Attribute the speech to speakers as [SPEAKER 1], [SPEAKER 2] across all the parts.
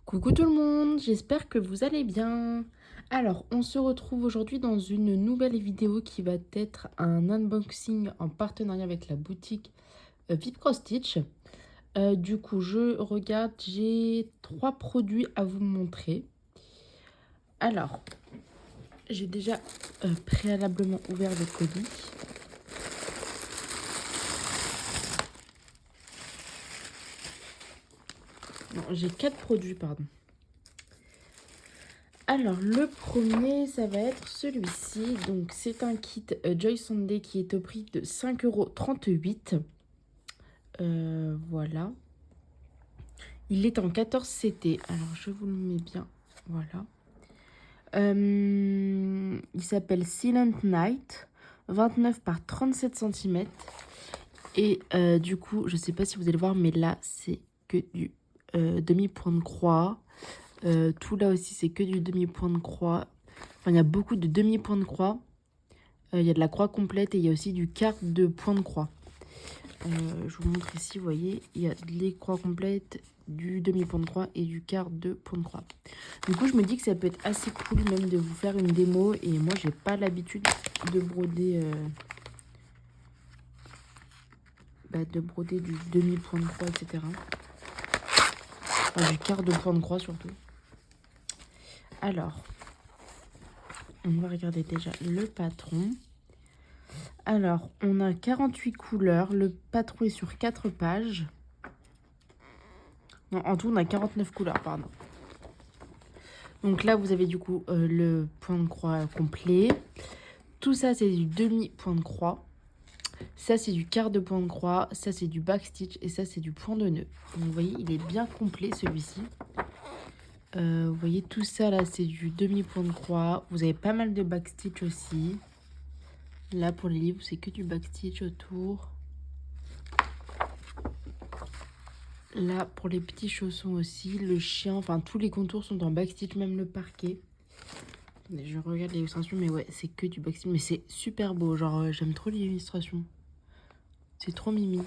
[SPEAKER 1] Coucou tout le monde, j'espère que vous allez bien. Alors, on se retrouve aujourd'hui dans une nouvelle vidéo qui va être un unboxing en partenariat avec la boutique Vip Cross Stitch. Du coup, je regarde, j'ai 3 produits à vous montrer. Alors, j'ai déjà préalablement ouvert le colis. Non, j'ai 4 produits, pardon. Alors, le premier, ça va être celui-ci. Donc, c'est un kit Joy Sunday qui est au prix de 5,38 €. Voilà. Il est en 14 CT. Alors, je vous le mets bien. Voilà. Il s'appelle Silent Night. 29 par 37 cm. Et du coup, je ne sais pas si vous allez voir, mais là, c'est que du demi-point de croix. Tout là aussi, c'est que du demi-point de croix. Enfin, il y a beaucoup de demi-points de croix. Il y a de la croix complète et il y a aussi du quart de point de croix. Je vous montre ici, vous voyez, il y a les croix complètes, du demi-point de croix et du quart de point de croix. Du coup, je me dis que ça peut être assez cool même de vous faire une démo. Et moi, j'ai pas l'habitude de broder, du demi-point de croix, etc. Enfin, du quart de point de croix surtout. Alors, on va regarder déjà le patron. Alors, on a 48 couleurs. Le patron est sur 4 pages. Non, en tout, on a 49 couleurs, pardon. Donc là, vous avez du coup le point de croix complet. Tout ça, c'est du demi-point de croix. Ça, c'est du quart de point de croix. Ça, c'est du backstitch. Et ça, c'est du point de nœud. Donc, vous voyez, il est bien complet, celui-ci. Vous voyez, tout ça, là, c'est du demi-point de croix. Vous avez pas mal de backstitch aussi. Là, pour les livres, c'est que du backstitch autour. Là, pour les petits chaussons aussi, le chien, enfin, tous les contours sont en backstitch, même le parquet. Je regarde les illustrations, mais ouais, c'est que du backstitch. Mais c'est super beau, genre, j'aime trop les illustrations. C'est trop mimi.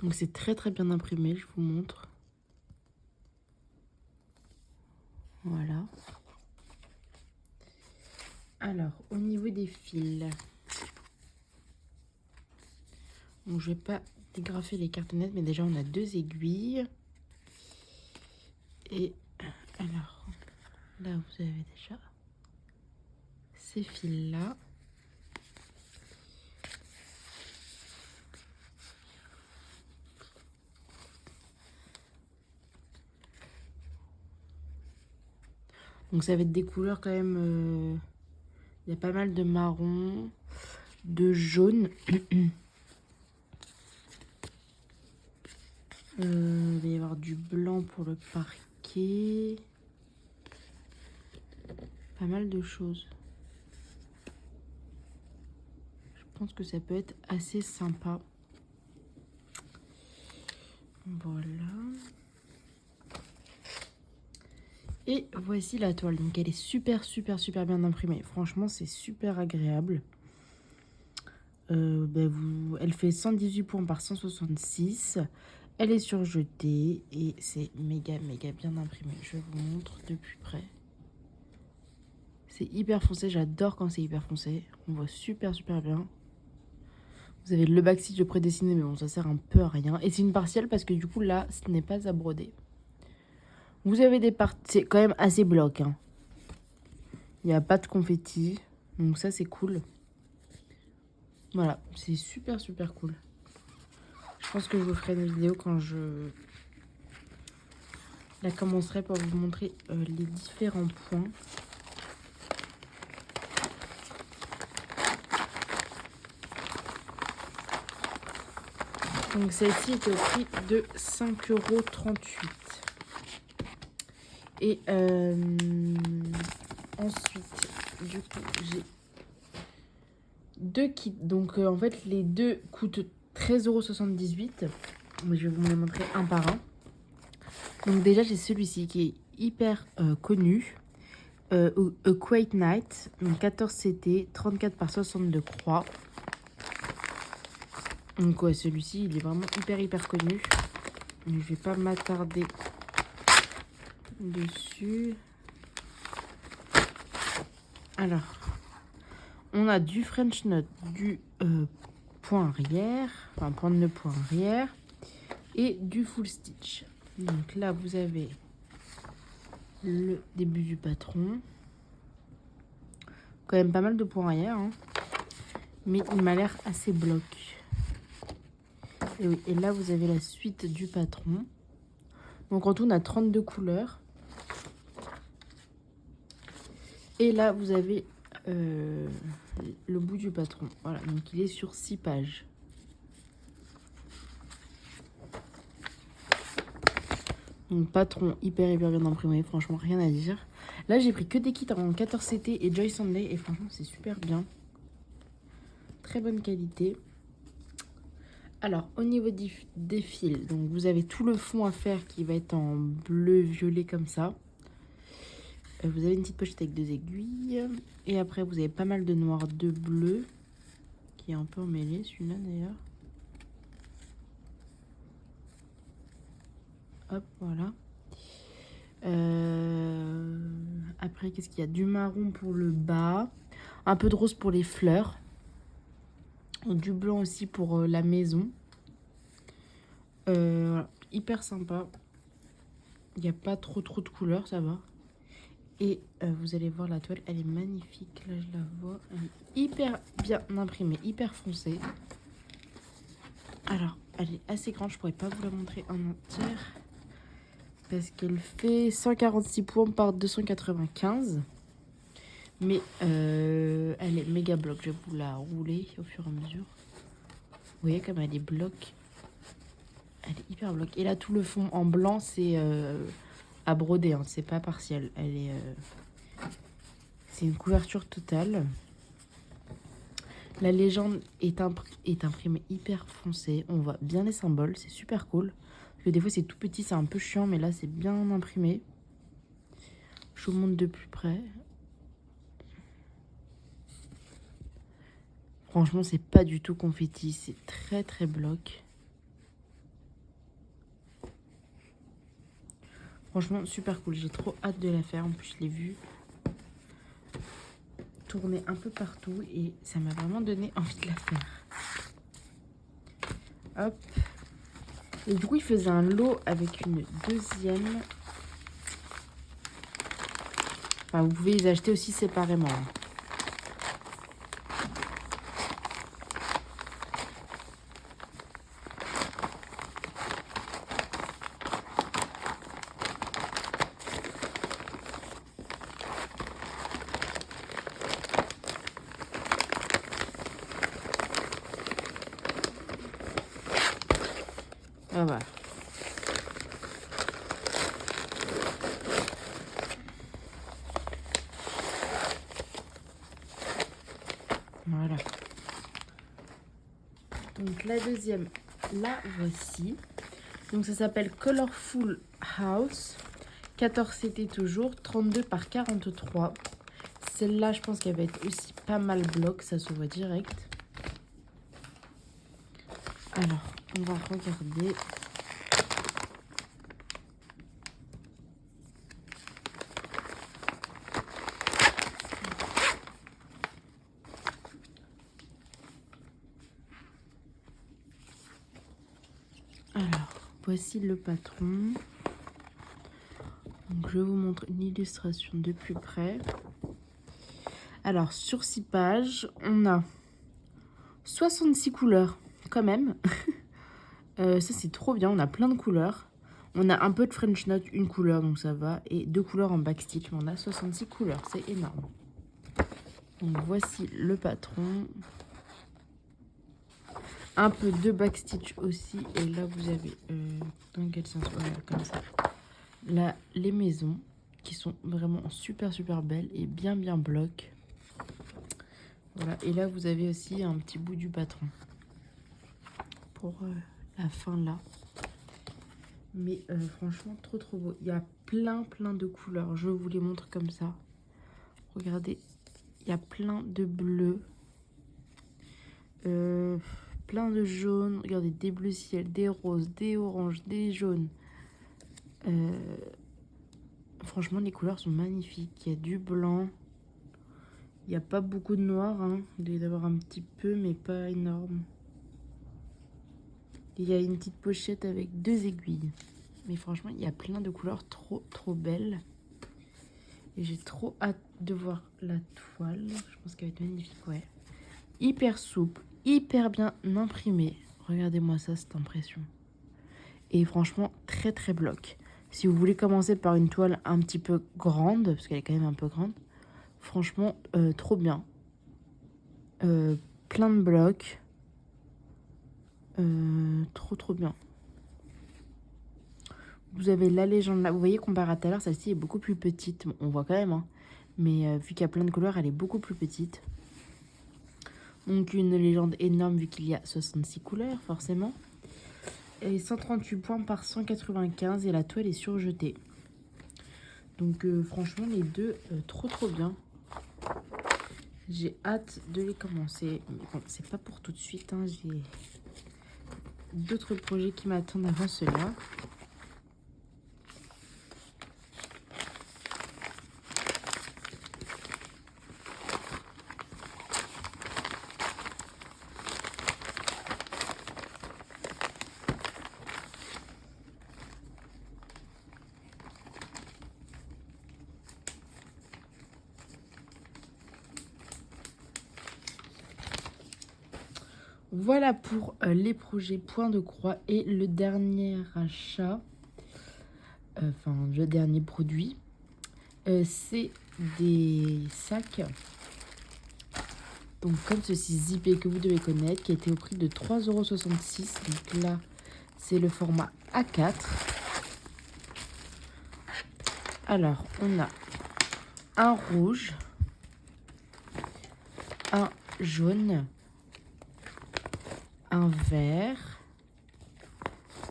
[SPEAKER 1] Donc, c'est très, très bien imprimé, je vous montre. Voilà. Alors, au niveau des fils. Donc, je vais pas dégrafer les cartonnettes, mais déjà, on a 2 aiguilles. Et alors, là, vous avez déjà ces fils-là. Donc, ça va être des couleurs quand même... Il y a pas mal de marron, de jaune. Il va y avoir du blanc pour le parquet. Pas mal de choses. Je pense que ça peut être assez sympa. Voilà. Et voici la toile. Donc elle est super, super, super bien imprimée. Franchement, c'est super agréable. Elle fait 118 points par 166. Elle est surjetée et c'est méga, méga bien imprimé. Je vous montre de plus près. C'est hyper foncé. J'adore quand c'est hyper foncé. On voit super, super bien. Vous avez le backstitch prédessiné, mais bon, ça sert un peu à rien. Et c'est une partielle parce que du coup, là, ce n'est pas à broder. Vous avez des parties... C'est quand même assez bloc, hein. Il n'y a pas de confetti. Donc ça, c'est cool. Voilà, c'est super, super cool. Je pense que je vous ferai une vidéo quand je la commencerai pour vous montrer les différents points. Donc celle-ci est au prix de 5,38 €. Et ensuite, du coup, j'ai 2 kits. Donc en fait, les deux coûtent 13,78 €. Mais je vais vous les montrer un par un. Donc déjà, j'ai celui-ci qui est hyper connu. A Quiet Night, donc 14 CT, 34 par 62 croix. Donc ouais, celui-ci, il est vraiment hyper connu. Je vais pas m'attarder dessus. Alors, on a du French knot, du point arrière, enfin point de nœud point arrière, et du full stitch. Donc là, vous avez le début du patron. Quand même pas mal de points arrière, hein. Mais il m'a l'air assez bloc. Et, oui, et là, vous avez la suite du patron. Donc en tout, on a 32 couleurs. Et là, vous avez le bout du patron. Voilà, donc il est sur 6 pages. Donc patron hyper bien imprimé, franchement rien à dire. Là j'ai pris que des kits en 14 CT et Joy Sunday et franchement c'est super bien. Très bonne qualité. Alors au niveau des fils, donc vous avez tout le fond à faire qui va être en bleu violet comme ça. Vous avez une petite pochette avec 2 aiguilles. Et après vous avez pas mal de noir, de bleu. Qui est un peu emmêlé celui-là d'ailleurs. Hop, voilà. Après, qu'est-ce qu'il y a? Du marron pour le bas. Un peu de rose pour les fleurs. Du blanc aussi pour la maison. Voilà, hyper sympa. Il n'y a pas trop de couleurs, ça va. Et vous allez voir la toile, elle est magnifique. Là, je la vois. Elle est hyper bien imprimée, hyper foncée. Alors, elle est assez grande. Je pourrais pas vous la montrer en entière. Parce qu'elle fait 146 points par 295. Mais elle est méga bloc. Je vais vous la rouler au fur et à mesure. Vous voyez comme elle est bloc. Elle est hyper bloc. Et là, tout le fond en blanc, c'est à broder. Hein. C'est pas partiel. Elle est... c'est une couverture totale. La légende est imprimée hyper foncée. On voit bien les symboles. C'est super cool. Parce que des fois, c'est tout petit. C'est un peu chiant. Mais là, c'est bien imprimé. Je vous montre de plus près. Franchement, c'est pas du tout confetti. C'est très bloc. Franchement, super cool. J'ai trop hâte de la faire. En plus, je l'ai vue tourner un peu partout. Et ça m'a vraiment donné envie de la faire. Hop. Et du coup, il faisait un lot avec une deuxième. Enfin, vous pouvez les acheter aussi séparément. Ah bah. Voilà. Donc la deuxième, la voici. Donc ça s'appelle Colorful House. 14 CT toujours, 32 par 43. Celle-là, je pense qu'elle va être aussi pas mal bloc, ça se voit direct. Alors, on va regarder. Alors, voici le patron. Donc, je vous montre une illustration de plus près. Alors, sur 6 pages, on a 66 couleurs, quand même. Ça, c'est trop bien. On a plein de couleurs. On a un peu de French knot, une couleur, donc ça va. Et 2 couleurs en backstitch, mais on a 66 couleurs. C'est énorme. Donc, voici le patron. Un peu de backstitch aussi. Et là, vous avez... dans quel sens? Voilà, comme ça. Là, les maisons qui sont vraiment super belles et bien bloc. Voilà. Et là, vous avez aussi un petit bout du patron. Pour la fin là. Mais franchement, trop beau. Il y a plein de couleurs. Je vous les montre comme ça. Regardez. Il y a plein de bleus. plein de jaunes. Regardez, des bleus ciel, des roses, des oranges, des jaunes. Franchement, les couleurs sont magnifiques. Il y a du blanc. Il n'y a pas beaucoup de noir. Hein. Il doit y avoir un petit peu, mais pas énorme. Il y a une petite pochette avec 2 aiguilles. Mais franchement, il y a plein de couleurs trop belles. Et j'ai trop hâte de voir la toile. Je pense qu'elle va être magnifique, ouais. Hyper souple, hyper bien imprimée. Regardez-moi ça, cette impression. Et franchement, très bloc. Si vous voulez commencer par une toile un petit peu grande, parce qu'elle est quand même un peu grande, franchement, trop bien. Plein de blocs. Trop bien. Vous avez la légende là. Vous voyez, comparé à tout à l'heure, celle-ci est beaucoup plus petite. Bon, on voit quand même, hein. Mais vu qu'il y a plein de couleurs, elle est beaucoup plus petite. Donc une légende énorme vu qu'il y a 66 couleurs, forcément. Et 138 points par 195 et la toile est surjetée. Donc franchement, les deux, trop bien. J'ai hâte de les commencer. Mais bon, c'est pas pour tout de suite, hein. J'ai d'autres projets qui m'attendent avant cela. Voilà pour les projets Point de Croix et le dernier achat, enfin le dernier produit, c'est des sacs, donc comme ceci zippé que vous devez connaître, qui était au prix de 3,66 €. Donc là, c'est le format A4. Alors, on a un rouge, un jaune, un vert,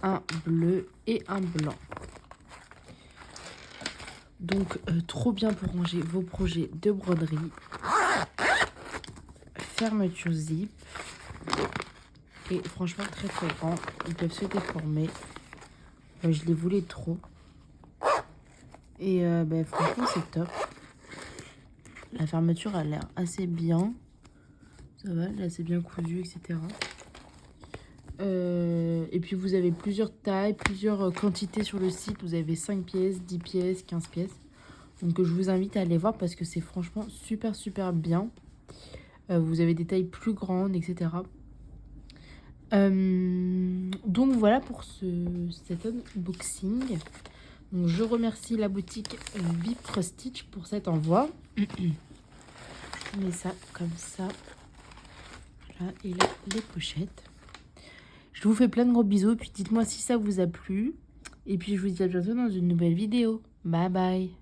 [SPEAKER 1] un bleu et un blanc. Donc, trop bien pour ranger vos projets de broderie. Fermeture zip. Et franchement, très grand. Ils peuvent se déformer. Je les voulais trop. Et franchement, c'est top. La fermeture a l'air assez bien. Ça va, là, c'est bien cousu, etc. Et puis vous avez plusieurs tailles, plusieurs quantités sur le site. Vous avez 5 pièces, 10 pièces, 15 pièces. Donc je vous invite à aller voir parce que c'est franchement super bien. Vous avez des tailles plus grandes, etc. Donc voilà pour cet unboxing. Donc je remercie la boutique Vipre Stitch pour cet envoi. Je mets ça comme ça. Voilà, et là, les pochettes. Je vous fais plein de gros bisous, puis dites-moi si ça vous a plu. Et puis je vous dis à bientôt dans une nouvelle vidéo. Bye bye.